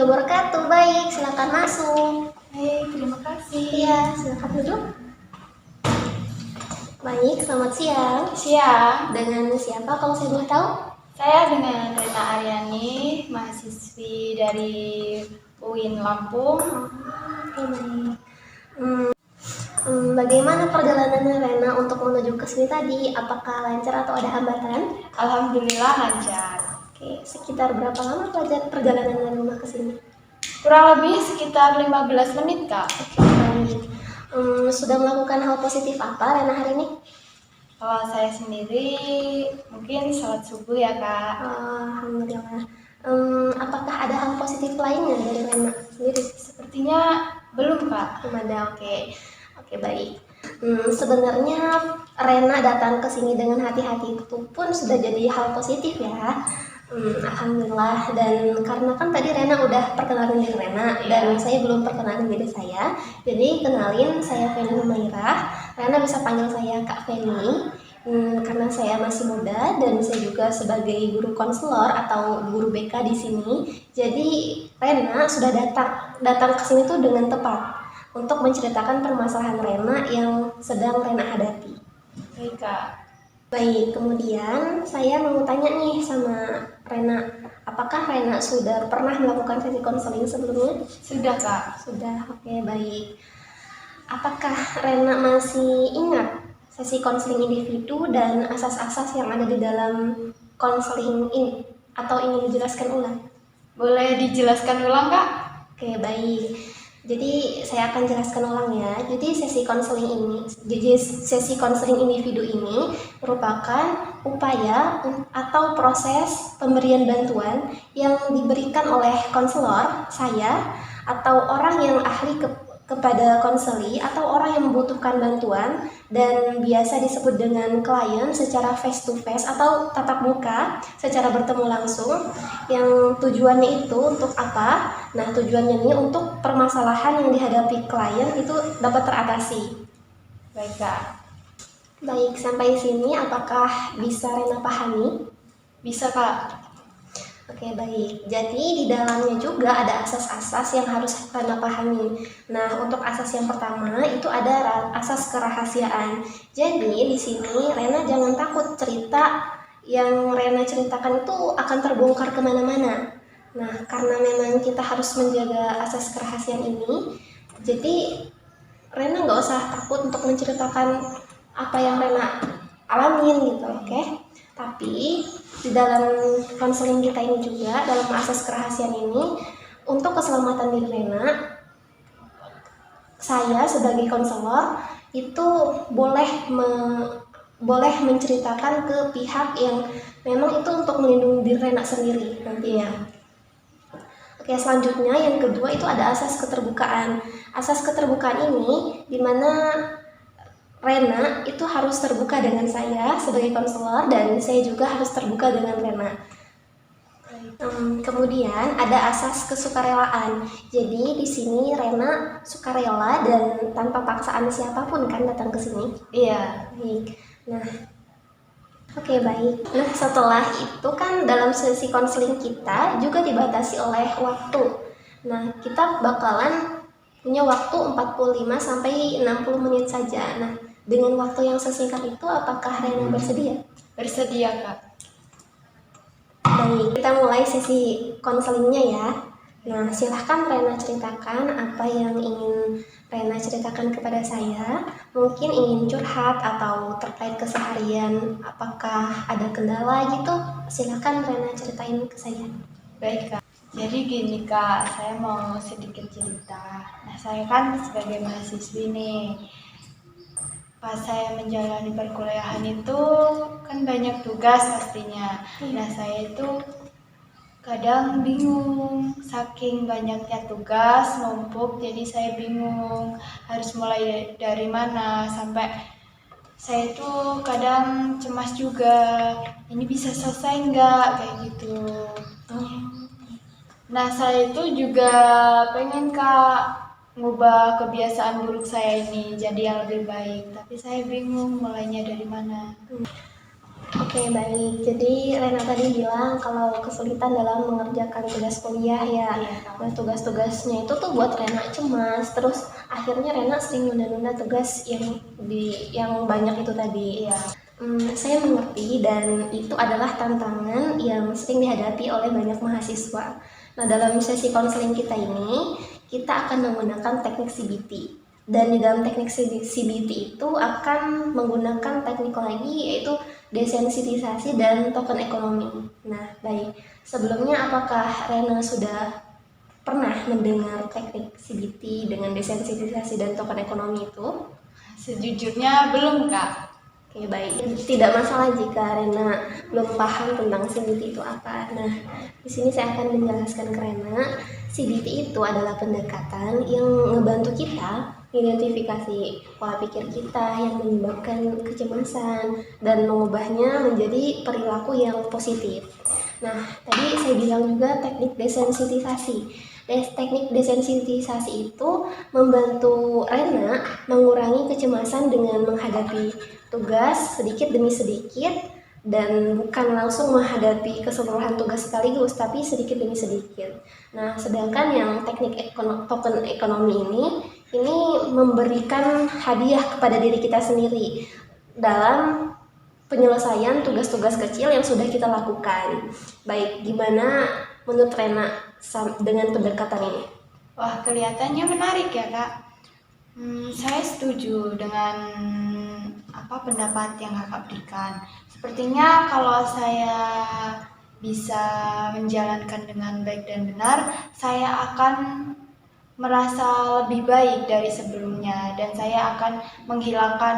wabarakatuh. Baik, silakan masuk. Terima kasih. Iya, silakan duduk. Baik, selamat siang. Siang, Dengan siapa kalau saya boleh tahu? saya dengan Rena Aryani, mahasiswi dari UIN Lampung. Oke, baik. Bagaimana perjalanannya Rena untuk menuju ke sini tadi? Apakah lancar atau ada hambatan? Alhamdulillah lancar. Oke, sekitar berapa lama perjalanan dari rumah ke sini? Kurang lebih sekitar 15 menit, Kak. Baik. Sudah melakukan hal positif apa Rena hari ini? Kalau saya sendiri mungkin sholat subuh ya, Kak. Alhamdulillah. Apakah ada hal positif lainnya dari Rena sendiri? Sepertinya belum, Kak. Belum ada, oke. Oke, baik. Sebenarnya Rena datang ke sini dengan hati-hati itu pun sudah jadi hal positif ya. Alhamdulillah. Dan karena kan tadi Rena udah perkenalin diri Rena, dan saya belum perkenalin diri saya. Jadi kenalin, saya Feni Humairah. Rena bisa panggil saya Kak Feni. Karena saya masih muda dan saya juga sebagai guru konselor atau guru BK di sini. Jadi Rena sudah datang ke sini tuh dengan tepat untuk menceritakan permasalahan Rena yang sedang Rena hadapi. Baik, Kak. Baik, kemudian saya mau tanya nih sama Rena, apakah Rena sudah pernah melakukan sesi konseling sebelumnya? Sudah, Kak. Sudah, oke, baik. Apakah Rena masih ingat sesi konseling individu dan asas-asas yang ada di dalam konseling ini? Atau ingin dijelaskan ulang? Boleh dijelaskan ulang, Kak? Oke, baik. Jadi saya akan jelaskan ulang ya. Jadi sesi konseling individu ini merupakan upaya atau proses pemberian bantuan yang diberikan oleh konselor, saya, atau orang yang ahli kepada konseli atau orang yang membutuhkan bantuan, dan biasa disebut dengan klien secara face to face atau tatap muka secara bertemu langsung, yang tujuannya itu untuk apa? Nah, tujuannya ini untuk permasalahan yang dihadapi klien itu dapat teratasi. Baik, Kak. Baik, sampai sini apakah bisa Rena pahami? Bisa, Kak. Oke, baik. Jadi di dalamnya juga ada asas-asas yang harus Rena pahami. Nah, untuk asas yang pertama itu ada asas kerahasiaan. Jadi di sini Rena jangan takut cerita yang Rena ceritakan itu akan terbongkar kemana-mana. Nah, karena memang kita harus menjaga asas kerahasiaan ini, jadi Rena nggak usah takut untuk menceritakan apa yang Rena alamin gitu, oke? Tapi di dalam konseling kita ini juga, dalam asas kerahasiaan ini, untuk keselamatan diri Rena, saya sebagai konselor itu boleh menceritakan ke pihak yang memang itu untuk melindungi diri Rena sendiri nantinya. Oke, selanjutnya yang kedua itu ada asas keterbukaan. Asas keterbukaan ini dimana Rena itu harus terbuka dengan saya sebagai konselor, dan saya juga harus terbuka dengan Rena. Kemudian ada asas kesukarelaan. Jadi di sini Rena sukarela dan tanpa paksaan siapapun kan datang ke sini. Iya. Baik. Nah, oke, baik. Nah, setelah itu kan dalam sesi konseling kita juga dibatasi oleh waktu. Nah, kita bakalan punya waktu 45 sampai 60 menit saja. Nah, dengan waktu yang sesingkat itu apakah Rena bersedia? Bersedia, Kak. Baik, kita mulai sesi konselingnya ya. Nah, silahkan Rena ceritakan apa yang ingin Rena ceritakan kepada saya. Mungkin ingin curhat atau terkait keseharian, apakah ada kendala gitu. Silahkan Rena ceritain ke saya. Baik, Kak. Jadi gini, Kak, saya mau sedikit cerita. Nah, saya kan sebagai mahasiswi nih, pas saya menjalani perkuliahan itu kan banyak tugas pastinya. Nah, saya itu kadang bingung, saking banyaknya tugas numpuk, jadi saya bingung harus mulai dari mana. Sampai saya itu kadang cemas juga, ini bisa selesai nggak, kayak gitu. Nah, saya itu juga pengen, Kak, ngubah kebiasaan buruk saya ini jadi yang lebih baik, tapi saya bingung mulainya dari mana. Oke, baik. Jadi Rena tadi bilang kalau kesulitan dalam mengerjakan tugas kuliah ya. Iya, Kak. Nah, tugas-tugasnya itu tuh buat Rena cemas. Terus akhirnya Rena sering nunda-nunda tugas yang banyak itu tadi. Iya. Saya mengerti dan itu adalah tantangan yang sering dihadapi oleh banyak mahasiswa. Nah, dalam sesi konseling kita ini, kita akan menggunakan teknik CBT. Dan di dalam teknik CBT itu akan menggunakan teknik lagi yaitu desensitisasi dan token ekonomi. Nah, baik. Sebelumnya apakah Rena sudah pernah mendengar teknik CBT dengan desensitisasi dan token ekonomi itu? Sejujurnya belum, Kak. Oke, baik. Tidak masalah jika Rena belum paham tentang CBT itu apa. Nah, di sini saya akan menjelaskan ke Rena. CBT itu adalah pendekatan yang ngebantu kita mengidentifikasi pola pikir kita yang menyebabkan kecemasan dan mengubahnya menjadi perilaku yang positif. Nah, tadi saya bilang juga teknik desensitisasi. Teknik desensitisasi itu membantu Rena mengurangi kecemasan dengan menghadapi tugas sedikit demi sedikit dan bukan langsung menghadapi keseluruhan tugas sekaligus, tapi sedikit demi sedikit. Nah, sedangkan yang teknik token ekonomi ini memberikan hadiah kepada diri kita sendiri dalam penyelesaian tugas-tugas kecil yang sudah kita lakukan. Baik, gimana menurut Rena dengan pendekatan ini? Wah, kelihatannya menarik ya, Kak. Saya setuju dengan pendapat yang Kakak berikan. Sepertinya kalau saya bisa menjalankan dengan baik dan benar, saya akan merasa lebih baik dari sebelumnya dan saya akan menghilangkan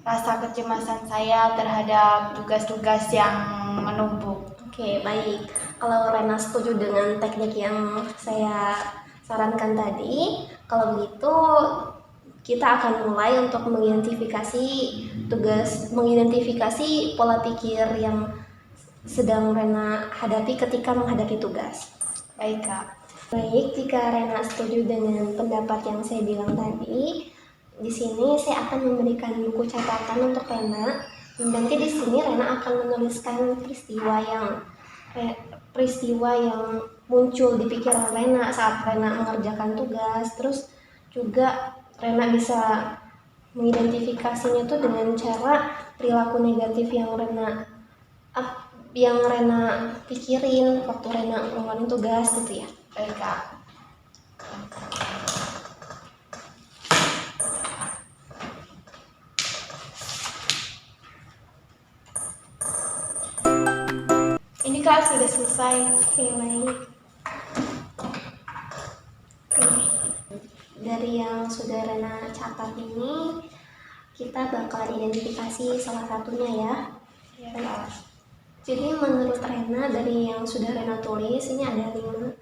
rasa kecemasan saya terhadap tugas-tugas yang menumpuk. Oke, baik. Kalau Rena setuju dengan teknik yang saya sarankan tadi, kalau begitu kita akan mulai untuk mengidentifikasi pola pikir yang sedang Rena hadapi ketika menghadapi tugas. Baik, Kak. Baik, jika Rena setuju dengan pendapat yang saya bilang tadi, di sini saya akan memberikan buku catatan untuk Rena. Nanti di sini Rena akan menuliskan peristiwa yang muncul di pikiran Rena saat Rena mengerjakan tugas. Terus juga Rena bisa mengidentifikasinya tuh dengan cara perilaku negatif yang Rena pikirin waktu Rena ngelakuin tugas gitu ya. Baik, Kak. Ini Kak sudah selesai. Oke, baik. Dari yang sudah Rena catat ini, kita bakal identifikasi salah satunya ya. Ya, Kak. Jadi menurut Rena dari yang sudah Rena tulis ini ada 5.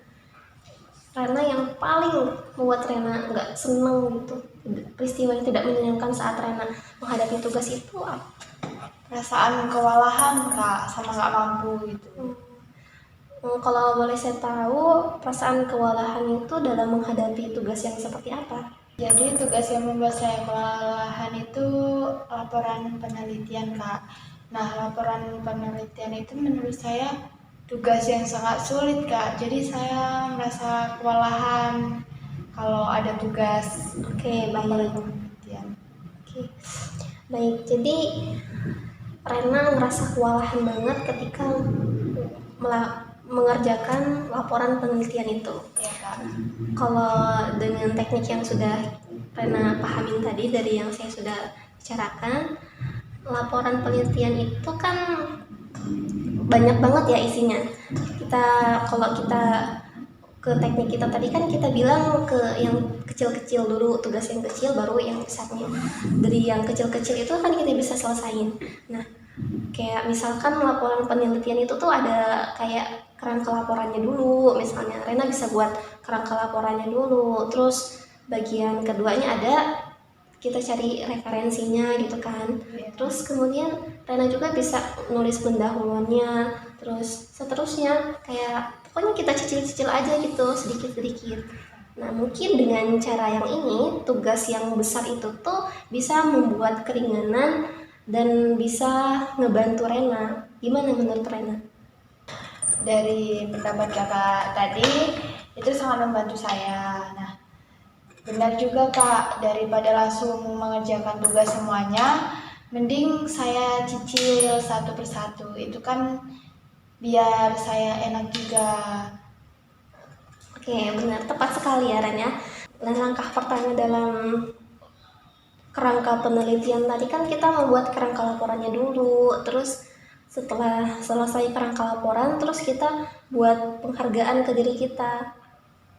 Rena yang paling membuat Rena nggak seneng gitu, peristiwa yang tidak menyenangkan saat Rena menghadapi tugas itu apa? Perasaan kewalahan, Kak, sama nggak mampu gitu. Kalau boleh saya tahu, perasaan kewalahan itu dalam menghadapi tugas yang seperti apa? Jadi tugas yang membuat saya kewalahan itu laporan penelitian, Kak. Nah, laporan penelitian itu menurut saya tugas yang sangat sulit, Kak. Jadi saya merasa kewalahan kalau ada tugas Oke, baik. penelitian. Oke, baik. Jadi Rena ngerasa kewalahan banget ketika mengerjakan laporan penelitian itu. Ya, Kak. Kalau dengan teknik yang sudah Rena pahamin tadi dari yang saya sudah bicarakan, laporan penelitian itu kan banyak banget ya isinya. Kalau kita ke teknik kita tadi kan kita bilang ke yang kecil-kecil dulu, tugas yang kecil baru yang besarnya. Dari yang kecil-kecil itu kan kita bisa selesain. Nah, kayak misalkan laporan penelitian itu tuh ada kayak kerangka laporannya dulu. Misalnya Rena bisa buat kerangka laporannya dulu. Terus bagian keduanya ada kita cari referensinya gitu kan. Terus kemudian Rena juga bisa nulis pendahuluannya. Terus seterusnya kayak pokoknya kita cicil-cicil aja gitu sedikit-sedikit. Nah, mungkin dengan cara yang ini tugas yang besar itu tuh bisa membuat keringanan dan bisa ngebantu Rena. Gimana menurut Rena? Dari pendapat kakak tadi itu sangat membantu saya. Nah, benar juga kak, daripada langsung mengerjakan tugas semuanya, mending saya cicil satu persatu. Itu kan biar saya enak juga. Oke, benar, tepat sekali ya Ren ya. Dan langkah pertama dalam kerangka penelitian tadi kan kita membuat kerangka laporannya dulu, terus setelah selesai kerangka laporan, terus kita buat penghargaan ke diri kita.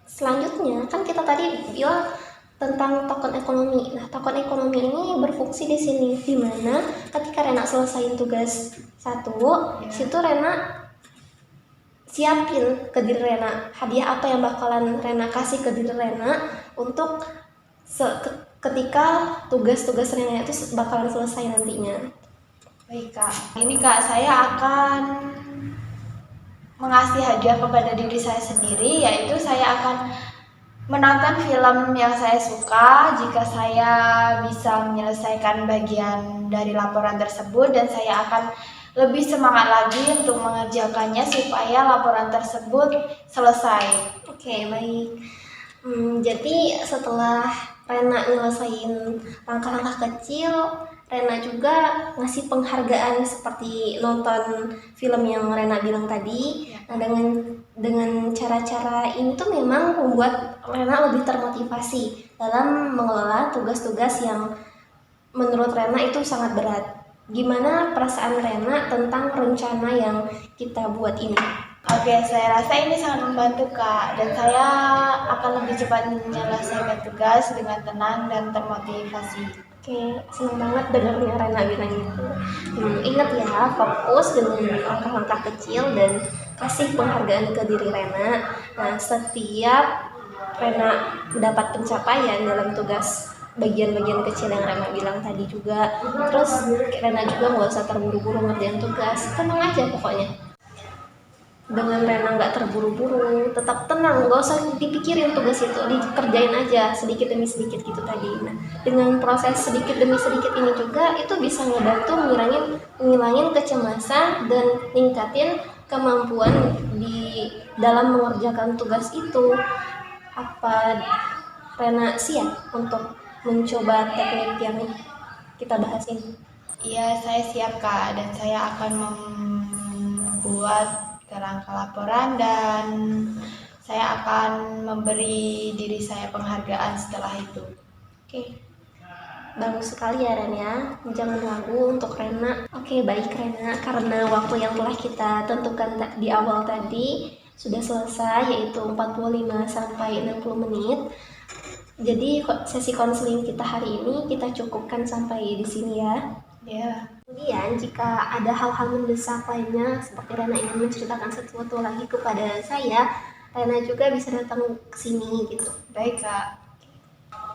Selanjutnya kan kita tadi bilang tentang token ekonomi. Nah, token ekonomi ini berfungsi di sini, di mana ketika Rena selesaiin tugas satu, situ Rena siapin ke diri Rena hadiah apa yang bakalan Rena kasih ke diri Rena untuk ketika tugas-tugas Rena itu bakalan selesai nantinya. Baik kak, ini kak saya akan mengasih hadiah kepada diri saya sendiri, yaitu saya akan menonton film yang saya suka jika saya bisa menyelesaikan bagian dari laporan tersebut, dan saya akan lebih semangat lagi untuk mengerjakannya supaya laporan tersebut selesai. Oke, baik. Jadi setelah Rena nyelesain langkah-langkah kecil, Rena juga ngasih penghargaan seperti nonton film yang Rena bilang tadi. Nah, dengan cara-cara ini tuh memang membuat Rena lebih termotivasi dalam mengelola tugas-tugas yang menurut Rena itu sangat berat. Gimana perasaan Rena tentang rencana yang kita buat ini? Oke, saya rasa ini sangat membantu kak, dan saya akan lebih cepat menyelesaikan tugas dengan tenang dan termotivasi. Oke, senang banget dengarnya Rena bilang gitu. Ingat ya, fokus dengan langkah-langkah kecil dan kasih penghargaan ke diri Rena. Nah, setiap Rena mendapat pencapaian dalam tugas bagian-bagian kecil yang Rena bilang tadi juga, terus Rena juga nggak usah terburu-buru ngerjain tugas, tenang aja pokoknya. Dengan Rena nggak terburu-buru, tetap tenang, nggak usah dipikirin tugas itu, dikerjain aja sedikit demi sedikit gitu tadi. Nah, dengan proses sedikit demi sedikit ini juga itu bisa ngebantu ngilangin kecemasan dan ningkatin kemampuan di dalam mengerjakan tugas itu. Apa Rena siap untuk mencoba teknik yang kita bahas ini? Iya, saya siap kak, dan saya akan membuat kerangka laporan, dan saya akan memberi diri saya penghargaan setelah itu. Oke, bagus sekali ya Ren ya, jangan ragu untuk Rena. Oke, baik Rena, karena waktu yang telah kita tentukan di awal tadi sudah selesai, yaitu 45 sampai 60 menit. Jadi sesi konseling kita hari ini kita cukupkan sampai di sini ya. Ya. Kemudian jika ada hal-hal mendesak lainnya seperti Rena ingin menceritakan sesuatu lagi kepada saya, Rena juga bisa datang ke sini gitu. Baik kak.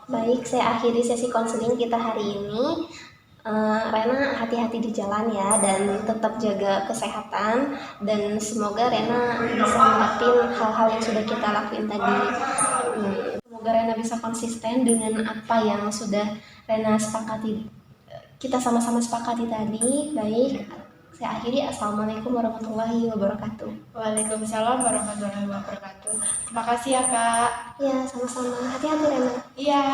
Baik, saya akhiri sesi konseling kita hari ini. Rena hati-hati di jalan ya, dan tetap jaga kesehatan, dan semoga Rena bisa menerapin hal-hal yang sudah kita lakuin tadi. Semoga Rena bisa konsisten dengan apa yang sudah Rena sepakati, kita sama-sama sepakati tadi. Baik, saya akhiri. Assalamualaikum warahmatullahi wabarakatuh. Waalaikumsalam warahmatullahi wabarakatuh. Terima kasih ya kak. Ya, sama-sama. Hati-hati Rena. Iya.